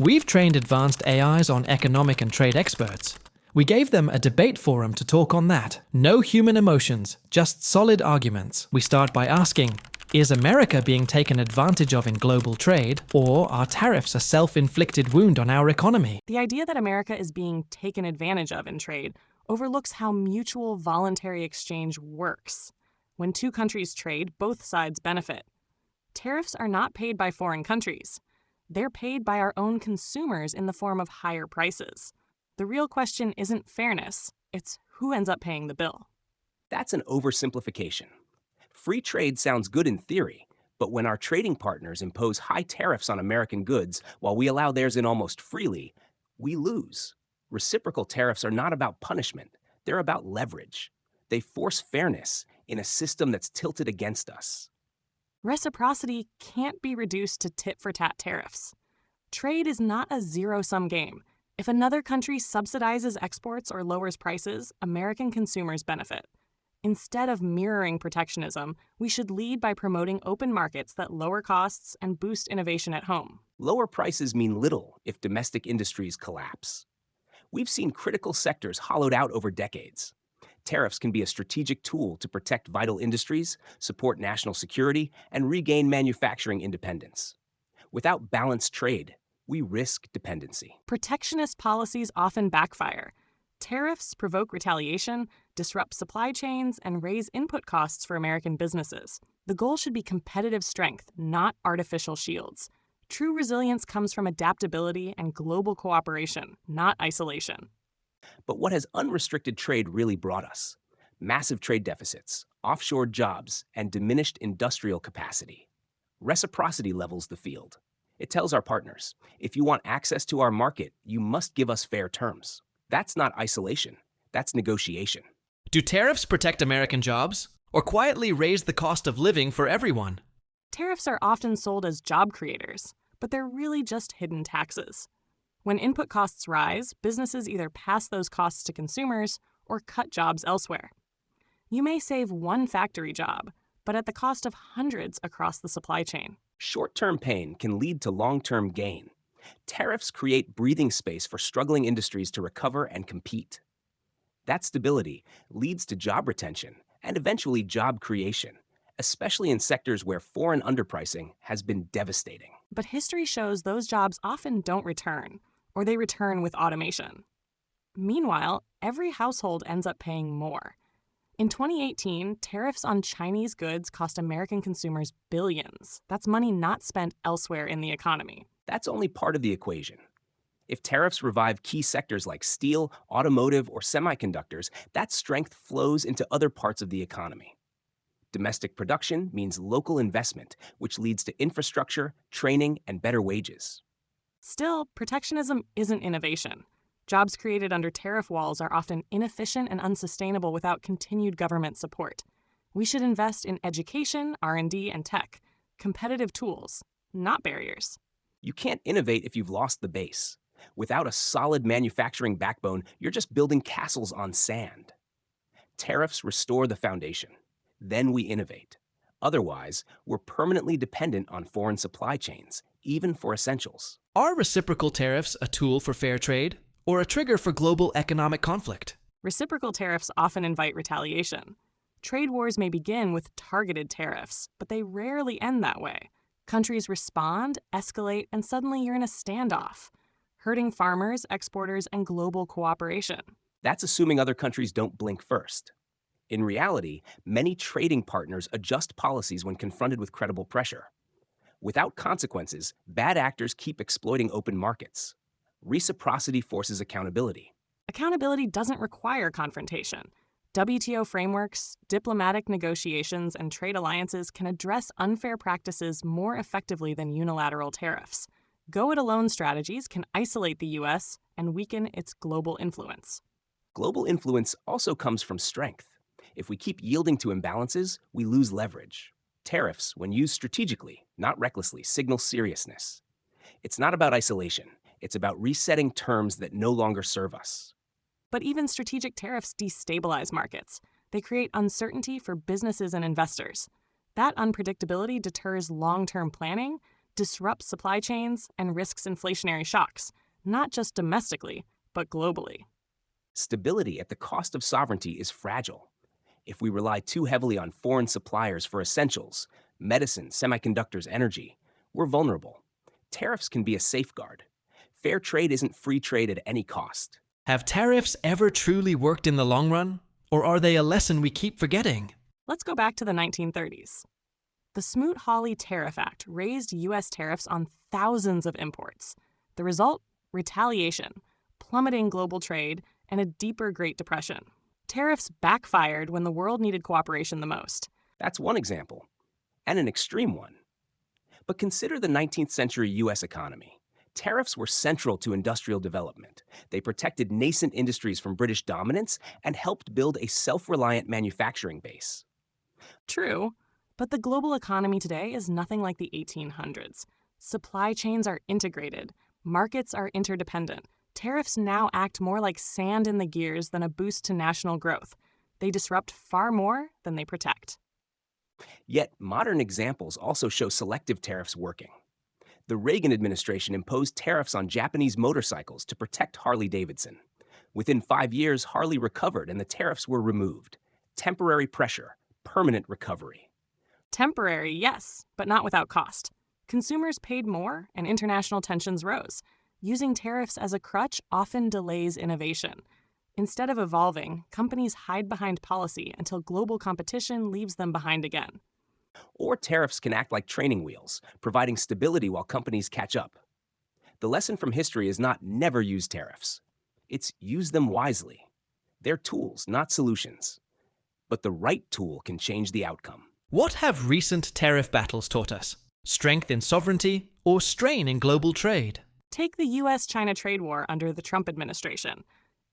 We've trained advanced AIs on economic and trade experts. We gave them a debate forum to talk on that. No human emotions, just solid arguments. We start by asking, is America being taken advantage of in global trade, or are tariffs a self-inflicted wound on our economy? The idea that America is being taken advantage of in trade overlooks how mutual voluntary exchange works. When two countries trade, both sides benefit. Tariffs are not paid by foreign countries. They're paid by our own consumers in the form of higher prices. The real question isn't fairness, it's who ends up paying the bill. That's an oversimplification. Free trade sounds good in theory, but when our trading partners impose high tariffs on American goods while we allow theirs in almost freely, we lose. Reciprocal tariffs are not about punishment, they're about leverage. They force fairness in a system that's tilted against us. Reciprocity can't be reduced to tit-for-tat tariffs. Trade is not a zero-sum game. If another country subsidizes exports or lowers prices, American consumers benefit. Instead of mirroring protectionism, we should lead by promoting open markets that lower costs and boost innovation at home. Lower prices mean little if domestic industries collapse. We've seen critical sectors hollowed out over decades. Tariffs can be a strategic tool to protect vital industries, support national security, and regain manufacturing independence. Without balanced trade, we risk dependency. Protectionist policies often backfire. Tariffs provoke retaliation, disrupt supply chains, and raise input costs for American businesses. The goal should be competitive strength, not artificial shields. True resilience comes from adaptability and global cooperation, not isolation. But what has unrestricted trade really brought us? Massive trade deficits, offshore jobs, and diminished industrial capacity. Reciprocity levels the field. It tells our partners, if you want access to our market, you must give us fair terms. That's not isolation, that's negotiation. Do tariffs protect American jobs, or quietly raise the cost of living for everyone? Tariffs are often sold as job creators, but they're really just hidden taxes. When input costs rise, businesses either pass those costs to consumers or cut jobs elsewhere. You may save one factory job, but at the cost of hundreds across the supply chain. Short-term pain can lead to long-term gain. Tariffs create breathing space for struggling industries to recover and compete. That stability leads to job retention and eventually job creation, especially in sectors where foreign underpricing has been devastating. But history shows those jobs often don't return, or they return with automation. Meanwhile, every household ends up paying more. In 2018, tariffs on Chinese goods cost American consumers billions. That's money not spent elsewhere in the economy. That's only part of the equation. If tariffs revive key sectors like steel, automotive, or semiconductors, that strength flows into other parts of the economy. Domestic production means local investment, which leads to infrastructure, training, and better wages. Still, protectionism isn't innovation. Jobs created under tariff walls are often inefficient and unsustainable without continued government support. We should invest in education, R&D, and tech, competitive tools, not barriers. You can't innovate if you've lost the base. Without a solid manufacturing backbone, you're just building castles on sand. Tariffs restore the foundation. Then we innovate. Otherwise, we're permanently dependent on foreign supply chains, even for essentials. Are reciprocal tariffs a tool for fair trade, or a trigger for global economic conflict? Reciprocal tariffs often invite retaliation. Trade wars may begin with targeted tariffs, but they rarely end that way. Countries respond, escalate, and suddenly you're in a standoff, hurting farmers, exporters, and global cooperation. That's assuming other countries don't blink first. In reality, many trading partners adjust policies when confronted with credible pressure. Without consequences, bad actors keep exploiting open markets. Reciprocity forces accountability. Accountability doesn't require confrontation. WTO frameworks, diplomatic negotiations, and trade alliances can address unfair practices more effectively than unilateral tariffs. Go-it-alone strategies can isolate the U.S. and weaken its global influence. Global influence also comes from strength. If we keep yielding to imbalances, we lose leverage. Tariffs, when used strategically, not recklessly, signal seriousness. It's not about isolation. It's about resetting terms that no longer serve us. But even strategic tariffs destabilize markets. They create uncertainty for businesses and investors. That unpredictability deters long-term planning, disrupts supply chains, and risks inflationary shocks, not just domestically, but globally. Stability at the cost of sovereignty is fragile. If we rely too heavily on foreign suppliers for essentials, medicine, semiconductors, energy, we're vulnerable. Tariffs can be a safeguard. Fair trade isn't free trade at any cost. Have tariffs ever truly worked in the long run? Or are they a lesson we keep forgetting? Let's go back to the 1930s. The Smoot-Hawley Tariff Act raised U.S. tariffs on thousands of imports. The result? Retaliation, plummeting global trade, and a deeper Great Depression. Tariffs backfired when the world needed cooperation the most. That's one example, and an extreme one. But consider the 19th century U.S. economy. Tariffs were central to industrial development. They protected nascent industries from British dominance and helped build a self-reliant manufacturing base. True, but the global economy today is nothing like the 1800s. Supply chains are integrated. Markets are interdependent. Tariffs now act more like sand in the gears than a boost to national growth. They disrupt far more than they protect. Yet, modern examples also show selective tariffs working. The Reagan administration imposed tariffs on Japanese motorcycles to protect Harley-Davidson. Within 5 years, Harley recovered and the tariffs were removed. Temporary pressure, permanent recovery. Temporary, yes, but not without cost. Consumers paid more and international tensions rose. Using tariffs as a crutch often delays innovation. Instead of evolving, companies hide behind policy until global competition leaves them behind again. Or tariffs can act like training wheels, providing stability while companies catch up. The lesson from history is not never use tariffs. It's use them wisely. They're tools, not solutions. But the right tool can change the outcome. What have recent tariff battles taught us? Strength in sovereignty or strain in global trade? Take the U.S.-China trade war under the Trump administration.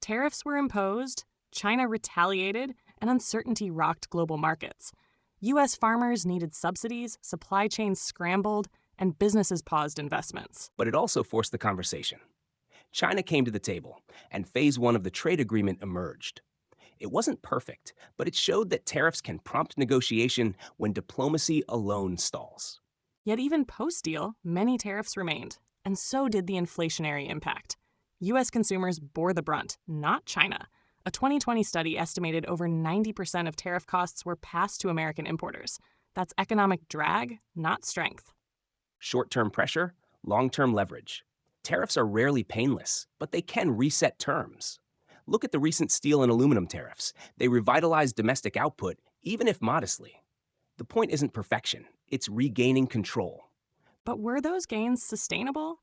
Tariffs were imposed, China retaliated, and uncertainty rocked global markets. U.S. farmers needed subsidies, supply chains scrambled, and businesses paused investments. But it also forced the conversation. China came to the table, and phase one of the trade agreement emerged. It wasn't perfect, but it showed that tariffs can prompt negotiation when diplomacy alone stalls. Yet even post-deal, many tariffs remained, and so did the inflationary impact. U.S. consumers bore the brunt, not China. A 2020 study estimated over 90% of tariff costs were passed to American importers. That's economic drag, not strength. Short-term pressure, long-term leverage. Tariffs are rarely painless, but they can reset terms. Look at the recent steel and aluminum tariffs. They revitalized domestic output, even if modestly. The point isn't perfection, it's regaining control. But were those gains sustainable?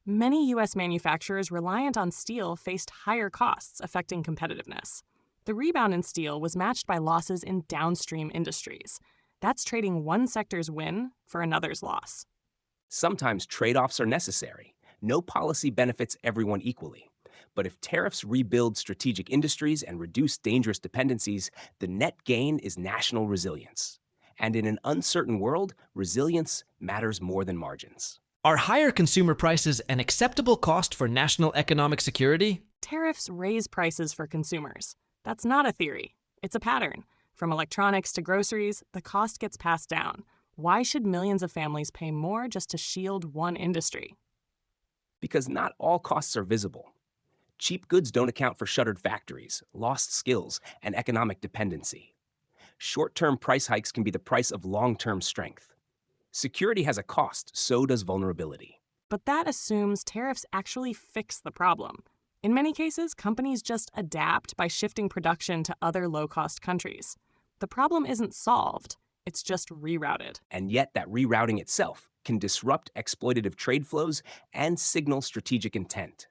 Many U.S. manufacturers reliant on steel faced higher costs, affecting competitiveness. The rebound in steel was matched by losses in downstream industries. That's trading one sector's win for another's loss. Sometimes trade-offs are necessary. No policy benefits everyone equally. But if tariffs rebuild strategic industries and reduce dangerous dependencies, the net gain is national resilience. And in an uncertain world, resilience matters more than margins. Are higher consumer prices an acceptable cost for national economic security? Tariffs raise prices for consumers. That's not a theory. It's a pattern. From electronics to groceries, the cost gets passed down. Why should millions of families pay more just to shield one industry? Because not all costs are visible. Cheap goods don't account for shuttered factories, lost skills, and economic dependency. Short-term price hikes can be the price of long-term strength. Security has a cost, so does vulnerability. But that assumes tariffs actually fix the problem. In many cases, companies just adapt by shifting production to other low-cost countries. The problem isn't solved, it's just rerouted. And yet that rerouting itself can disrupt exploitative trade flows and signal strategic intent.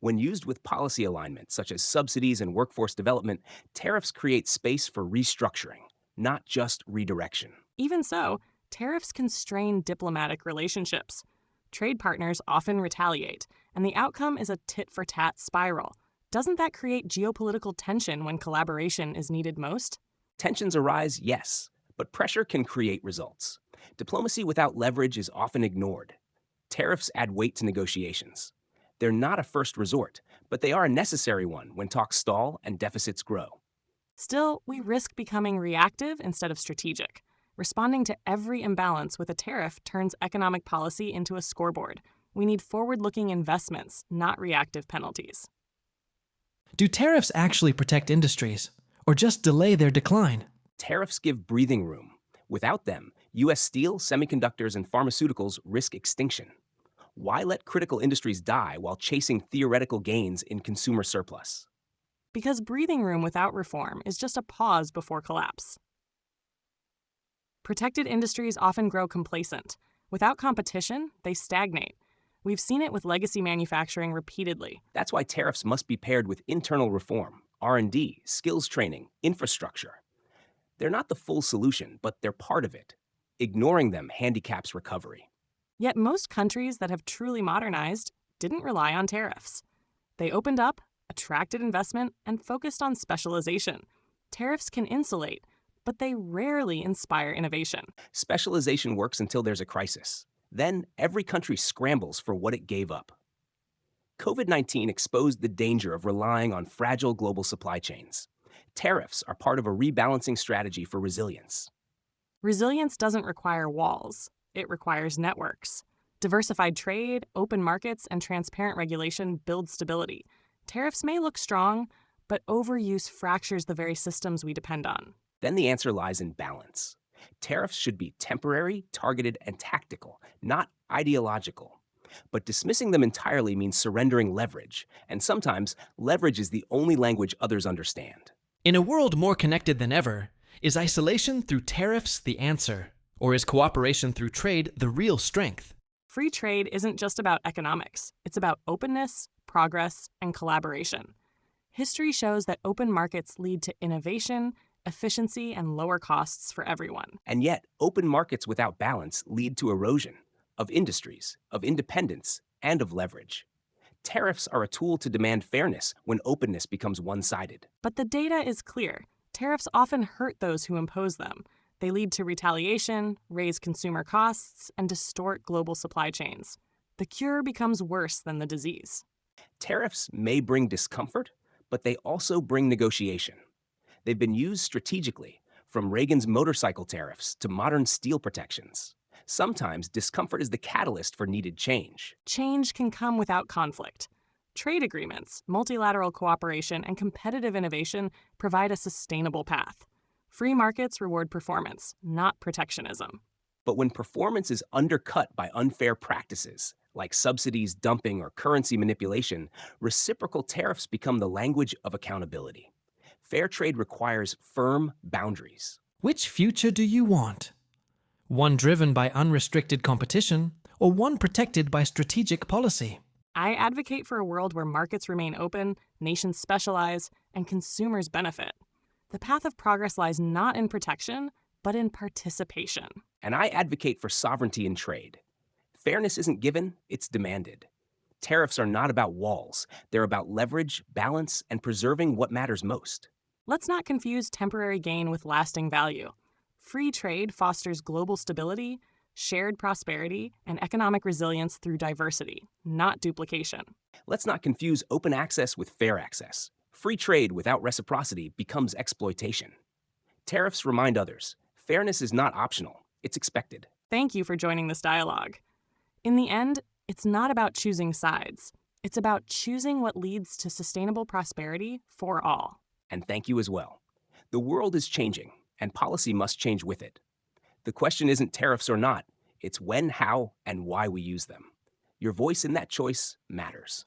When used with policy alignment, such as subsidies and workforce development, tariffs create space for restructuring, not just redirection. Even so, tariffs can strain diplomatic relationships. Trade partners often retaliate, and the outcome is a tit-for-tat spiral. Doesn't that create geopolitical tension when collaboration is needed most? Tensions arise, yes, but pressure can create results. Diplomacy without leverage is often ignored. Tariffs add weight to negotiations. They're not a first resort, but they are a necessary one when talks stall and deficits grow. Still, we risk becoming reactive instead of strategic. Responding to every imbalance with a tariff turns economic policy into a scoreboard. We need forward-looking investments, not reactive penalties. Do tariffs actually protect industries, or just delay their decline? Tariffs give breathing room. Without them, U.S. steel, semiconductors, and pharmaceuticals risk extinction. Why let critical industries die while chasing theoretical gains in consumer surplus? Because breathing room without reform is just a pause before collapse. Protected industries often grow complacent. Without competition, they stagnate. We've seen it with legacy manufacturing repeatedly. That's why tariffs must be paired with internal reform, R&D, skills training, infrastructure. They're not the full solution, but they're part of it. Ignoring them handicaps recovery. Yet most countries that have truly modernized didn't rely on tariffs. They opened up, attracted investment, and focused on specialization. Tariffs can insulate, but they rarely inspire innovation. Specialization works until there's a crisis. Then every country scrambles for what it gave up. COVID-19 exposed the danger of relying on fragile global supply chains. Tariffs are part of a rebalancing strategy for resilience. Resilience doesn't require walls. It requires networks. Diversified trade, open markets, and transparent regulation build stability. Tariffs may look strong, but overuse fractures the very systems we depend on. Then the answer lies in balance. Tariffs should be temporary, targeted, and tactical, not ideological. But dismissing them entirely means surrendering leverage, and sometimes leverage is the only language others understand. In a world more connected than ever, is isolation through tariffs the answer? Or is cooperation through trade the real strength? Free trade isn't just about economics. It's about openness, progress, and collaboration. History shows that open markets lead to innovation, efficiency, and lower costs for everyone. And yet, open markets without balance lead to erosion of industries, of independence, and of leverage. Tariffs are a tool to demand fairness when openness becomes one-sided. But the data is clear. Tariffs often hurt those who impose them. They lead to retaliation, raise consumer costs, and distort global supply chains. The cure becomes worse than the disease. Tariffs may bring discomfort, but they also bring negotiation. They've been used strategically, from Reagan's motorcycle tariffs to modern steel protections. Sometimes discomfort is the catalyst for needed change. Change can come without conflict. Trade agreements, multilateral cooperation, and competitive innovation provide a sustainable path. Free markets reward performance, not protectionism. But when performance is undercut by unfair practices, like subsidies, dumping, or currency manipulation, reciprocal tariffs become the language of accountability. Fair trade requires firm boundaries. Which future do you want? One driven by unrestricted competition, or one protected by strategic policy? I advocate for a world where markets remain open, nations specialize, and consumers benefit. The path of progress lies not in protection, but in participation. And I advocate for sovereignty in trade. Fairness isn't given, it's demanded. Tariffs are not about walls. They're about leverage, balance, and preserving what matters most. Let's not confuse temporary gain with lasting value. Free trade fosters global stability, shared prosperity, and economic resilience through diversity, not duplication. Let's not confuse open access with fair access. Free trade without reciprocity becomes exploitation. Tariffs remind others, fairness is not optional, it's expected. Thank you for joining this dialogue. In the end, it's not about choosing sides. It's about choosing what leads to sustainable prosperity for all. And thank you as well. The world is changing, and policy must change with it. The question isn't tariffs or not, it's when, how, and why we use them. Your voice in that choice matters.